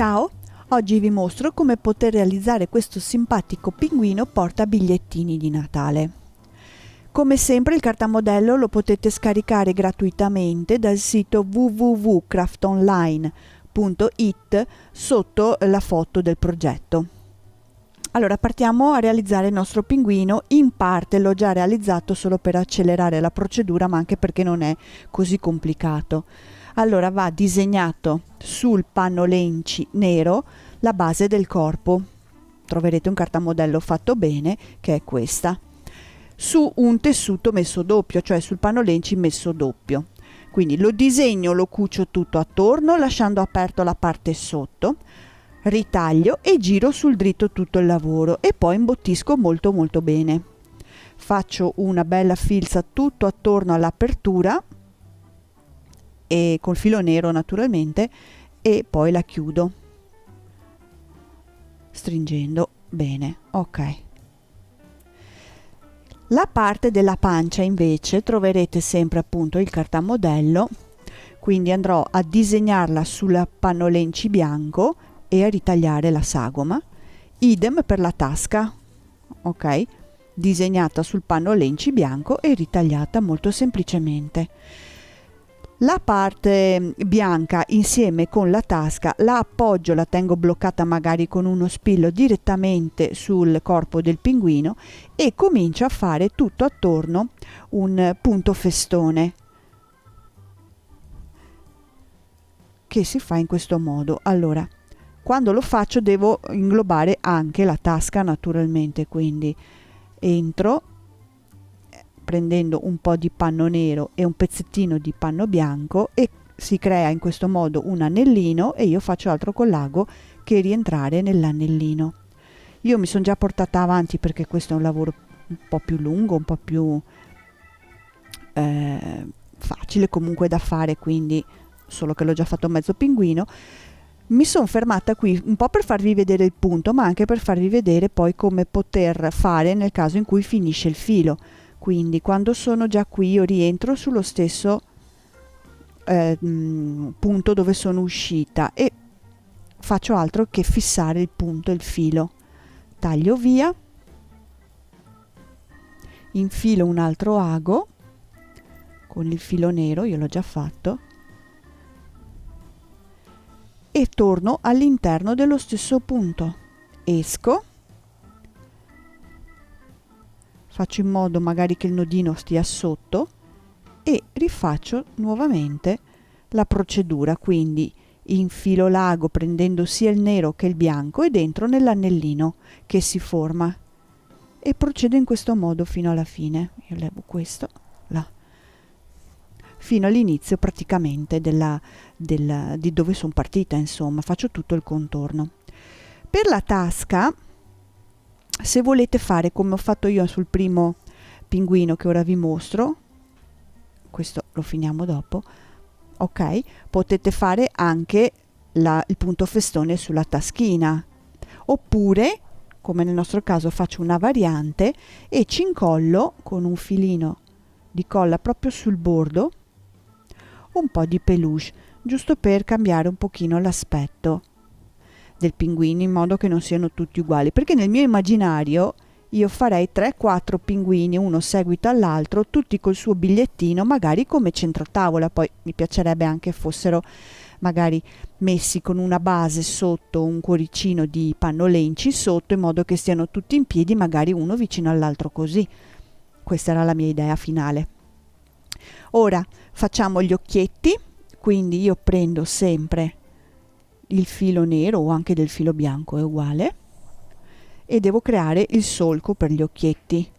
Ciao! Oggi vi mostro come poter realizzare questo simpatico pinguino porta bigliettini di Natale. Come sempre il cartamodello lo potete scaricare gratuitamente dal sito www.craftonline.it sotto la foto del progetto. Allora partiamo a realizzare il nostro pinguino. In parte l'ho già realizzato solo per accelerare la procedura, ma anche perché non è così complicato. Allora va disegnato sul panno lenci nero la base del corpo. Troverete un cartamodello fatto bene, che è questa, su un tessuto messo doppio, cioè sul panno lenci messo doppio. Quindi lo disegno, lo cucio tutto attorno lasciando aperto la parte sotto, ritaglio e giro sul dritto tutto il lavoro e poi imbottisco molto bene. Faccio una bella filza tutto attorno all'apertura e col filo nero naturalmente, e poi la chiudo stringendo bene. Ok. La parte della pancia invece troverete sempre appunto il cartamodello, quindi andrò a disegnarla sul panno lenci bianco e a ritagliare la sagoma. Idem per la tasca, ok, disegnata sul panno lenci bianco e ritagliata molto semplicemente. La parte bianca insieme con la tasca la appoggio, la tengo bloccata magari con uno spillo direttamente sul corpo del pinguino e comincio a fare tutto attorno un punto festone che si fa in questo modo. Allora, quando lo faccio devo inglobare anche la tasca naturalmente, quindi entro prendendo un po' di panno nero e un pezzettino di panno bianco e si crea in questo modo un anellino e io faccio altro con l'ago che rientrare nell'anellino. Io mi sono già portata avanti perché questo è un lavoro un po' più lungo, un po' più facile comunque da fare, quindi solo che l'ho già fatto mezzo pinguino. Mi sono fermata qui un po' per farvi vedere il punto, ma anche per farvi vedere poi come poter fare nel caso in cui finisce il filo. Quindi quando sono già qui io rientro sullo stesso punto dove sono uscita e faccio altro che fissare il punto, il filo. Taglio via, infilo un altro ago con il filo nero, io l'ho già fatto, e torno all'interno dello stesso punto. Esco, faccio in modo magari che il nodino stia sotto e rifaccio nuovamente la procedura, quindi infilo l'ago prendendo sia il nero che il bianco e dentro nell'anellino che si forma e procedo in questo modo fino alla fine. Io levo questo là, fino all'inizio praticamente di dove sono partita, insomma faccio tutto il contorno. Per la tasca, se volete fare come ho fatto io sul primo pinguino che ora vi mostro, questo lo finiamo dopo, ok, potete fare anche il punto festone sulla taschina, oppure come nel nostro caso faccio una variante e ci incollo con un filino di colla proprio sul bordo un po' di peluche, giusto per cambiare un pochino l'aspetto del pinguino in modo che non siano tutti uguali, perché nel mio immaginario io farei 3-4 pinguini uno seguito all'altro, tutti col suo bigliettino, magari come centrotavola. Poi mi piacerebbe anche fossero magari messi con una base sotto, un cuoricino di panno lenci sotto, in modo che stiano tutti in piedi, magari uno vicino all'altro, così. Questa era la mia idea finale. Ora facciamo gli occhietti, quindi io prendo sempre il filo nero o anche del filo bianco, è uguale, e devo creare il solco per gli occhietti.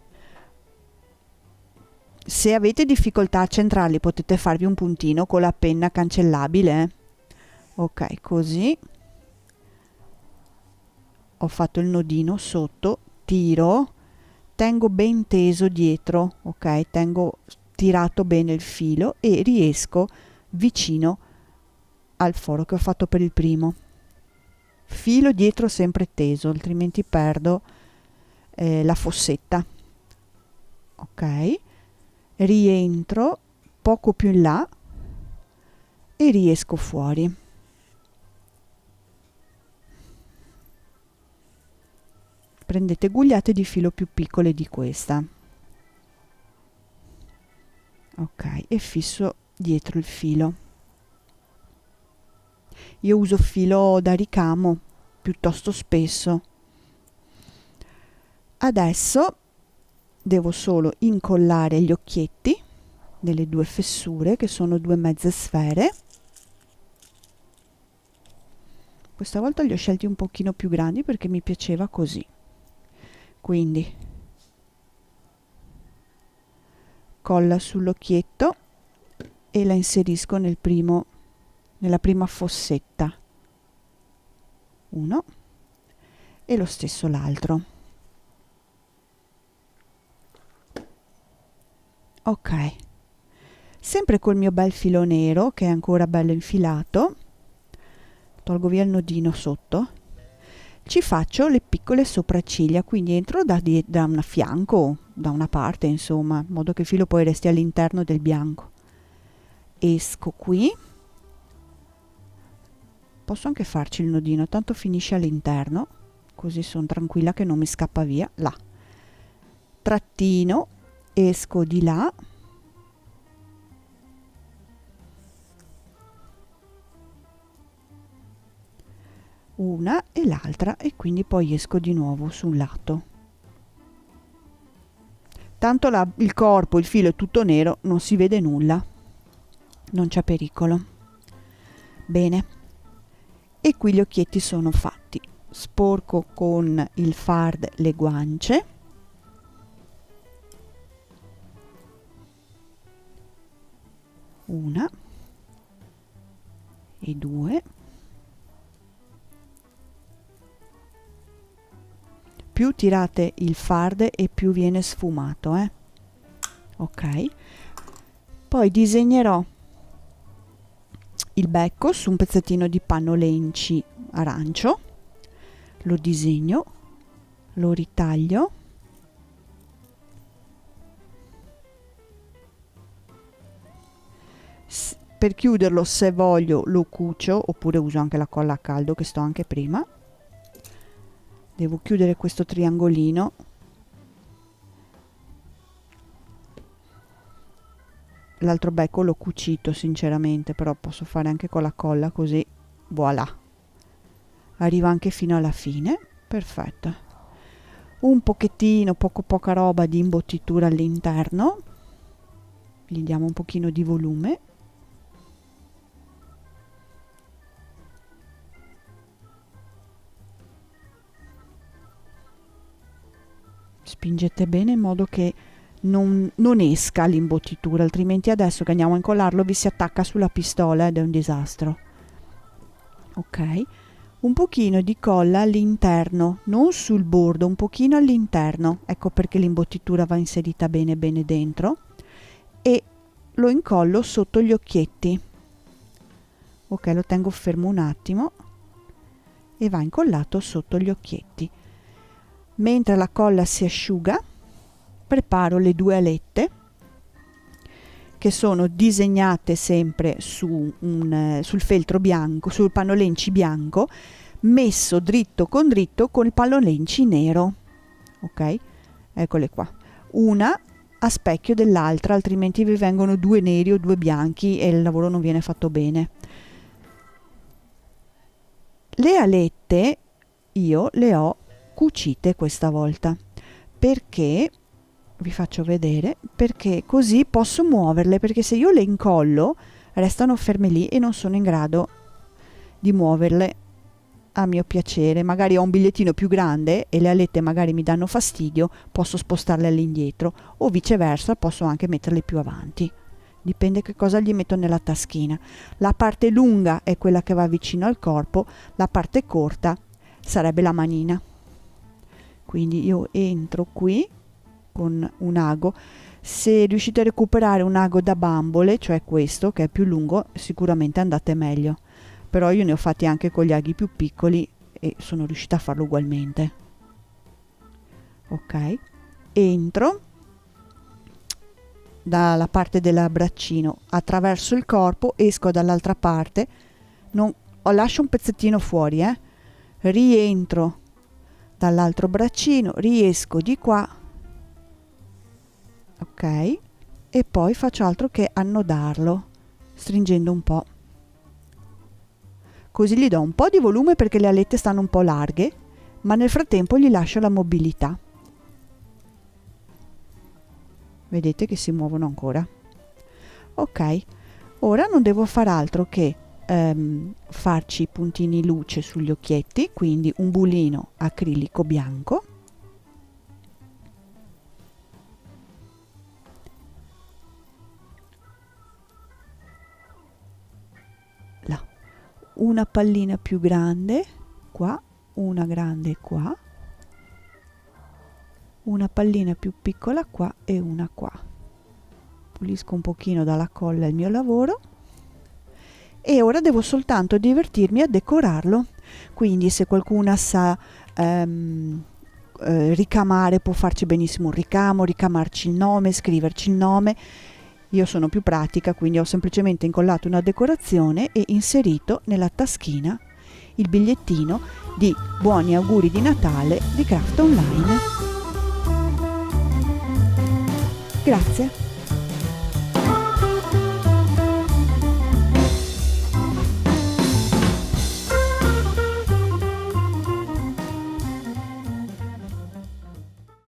Se avete difficoltà a centrarli potete farvi un puntino con la penna cancellabile. Ok, così ho fatto il nodino sotto, tiro, tengo ben teso dietro, ok, tengo tirato bene il filo e riesco vicino al foro che ho fatto per il primo. Filo dietro sempre teso, altrimenti perdo la fossetta. Ok, rientro poco più in là e riesco fuori. prendete gugliate di filo più piccole di questa. Ok, e fisso dietro il filo. Io uso filo da ricamo piuttosto spesso. Adesso devo solo incollare gli occhietti delle due fessure, che sono due mezze sfere. Questa volta li ho scelti un pochino più grandi perché mi piaceva così. Quindi colla sull'occhietto e la inserisco nella prima fossetta. Uno e lo stesso l'altro. Ok, sempre col mio bel filo nero che è ancora bello infilato, tolgo via il nodino sotto, ci faccio le piccole sopracciglia, quindi entro da un fianco, da una parte insomma, in modo che il filo poi resti all'interno del bianco. Esco qui, posso anche farci il nodino, tanto finisce all'interno, così sono tranquilla che non mi scappa via. Là, trattino, esco di là, una e l'altra, e quindi poi esco di nuovo sul lato. Tanto il corpo, il filo è tutto nero, non si vede nulla, non c'è pericolo. Bene, e qui gli occhietti sono fatti. Sporco con il fard le guance, una e due, più tirate il fard e più viene sfumato, ok. Poi disegnerò il becco su un pezzettino di panno lenci arancio, lo disegno, lo ritaglio, per chiuderlo, se voglio, lo cucio, oppure uso anche la colla a caldo che sto anche prima. Devo chiudere questo triangolino, l'altro becco l'ho cucito sinceramente, però posso fare anche con la colla, così voilà, arriva anche fino alla fine. Perfetto. Un pochettino, poca roba di imbottitura all'interno, gli diamo un pochino di volume. Spingete bene in modo che non esca l'imbottitura, altrimenti adesso che andiamo a incollarlo vi si attacca sulla pistola ed è un disastro. Ok, un pochino di colla all'interno, non sul bordo, un pochino all'interno, ecco perché l'imbottitura va inserita bene dentro, e lo incollo sotto gli occhietti. Ok, lo tengo fermo un attimo e va incollato sotto gli occhietti. Mentre la colla si asciuga, preparo le due alette, che sono disegnate sempre sul feltro bianco, sul panno lenci bianco, messo dritto con il panno lenci nero. Ok, eccole qua, una a specchio dell'altra, altrimenti vi vengono due neri o due bianchi e il lavoro non viene fatto bene. Le alette io le ho cucite questa volta, perché vi faccio vedere, perché così posso muoverle, perché se io le incollo restano ferme lì e non sono in grado di muoverle a mio piacere. Magari ho un bigliettino più grande e le alette magari mi danno fastidio, posso spostarle all'indietro, o viceversa posso anche metterle più avanti, dipende che cosa gli metto nella taschina. La parte lunga è quella che va vicino al corpo, la parte corta sarebbe la manina. Quindi io entro qui con un ago. Se riuscite a recuperare un ago da bambole, cioè questo che è più lungo, sicuramente andate meglio, però io ne ho fatti anche con gli aghi più piccoli e sono riuscita a farlo ugualmente. Ok, entro dalla parte del braccino, attraverso il corpo, esco dall'altra parte, lascio un pezzettino fuori, rientro fatta l'altro braccino, riesco di qua, ok, e poi faccio altro che annodarlo stringendo un po', così gli do un po' di volume perché le alette stanno un po' larghe, ma nel frattempo gli lascio la mobilità. Vedete che si muovono ancora. Ok, ora non devo fare altro che farci i puntini luce sugli occhietti, quindi un bulino acrilico bianco, là, una pallina più grande qua, una grande qua, una pallina più piccola qua e una qua. Pulisco un pochino dalla colla il mio lavoro e ora devo soltanto divertirmi a decorarlo, quindi se qualcuna sa ricamare può farci benissimo un ricamo, ricamarci il nome, scriverci il nome. Io sono più pratica, quindi ho semplicemente incollato una decorazione e inserito nella taschina il bigliettino di buoni auguri di Natale di Craft Online. Grazie.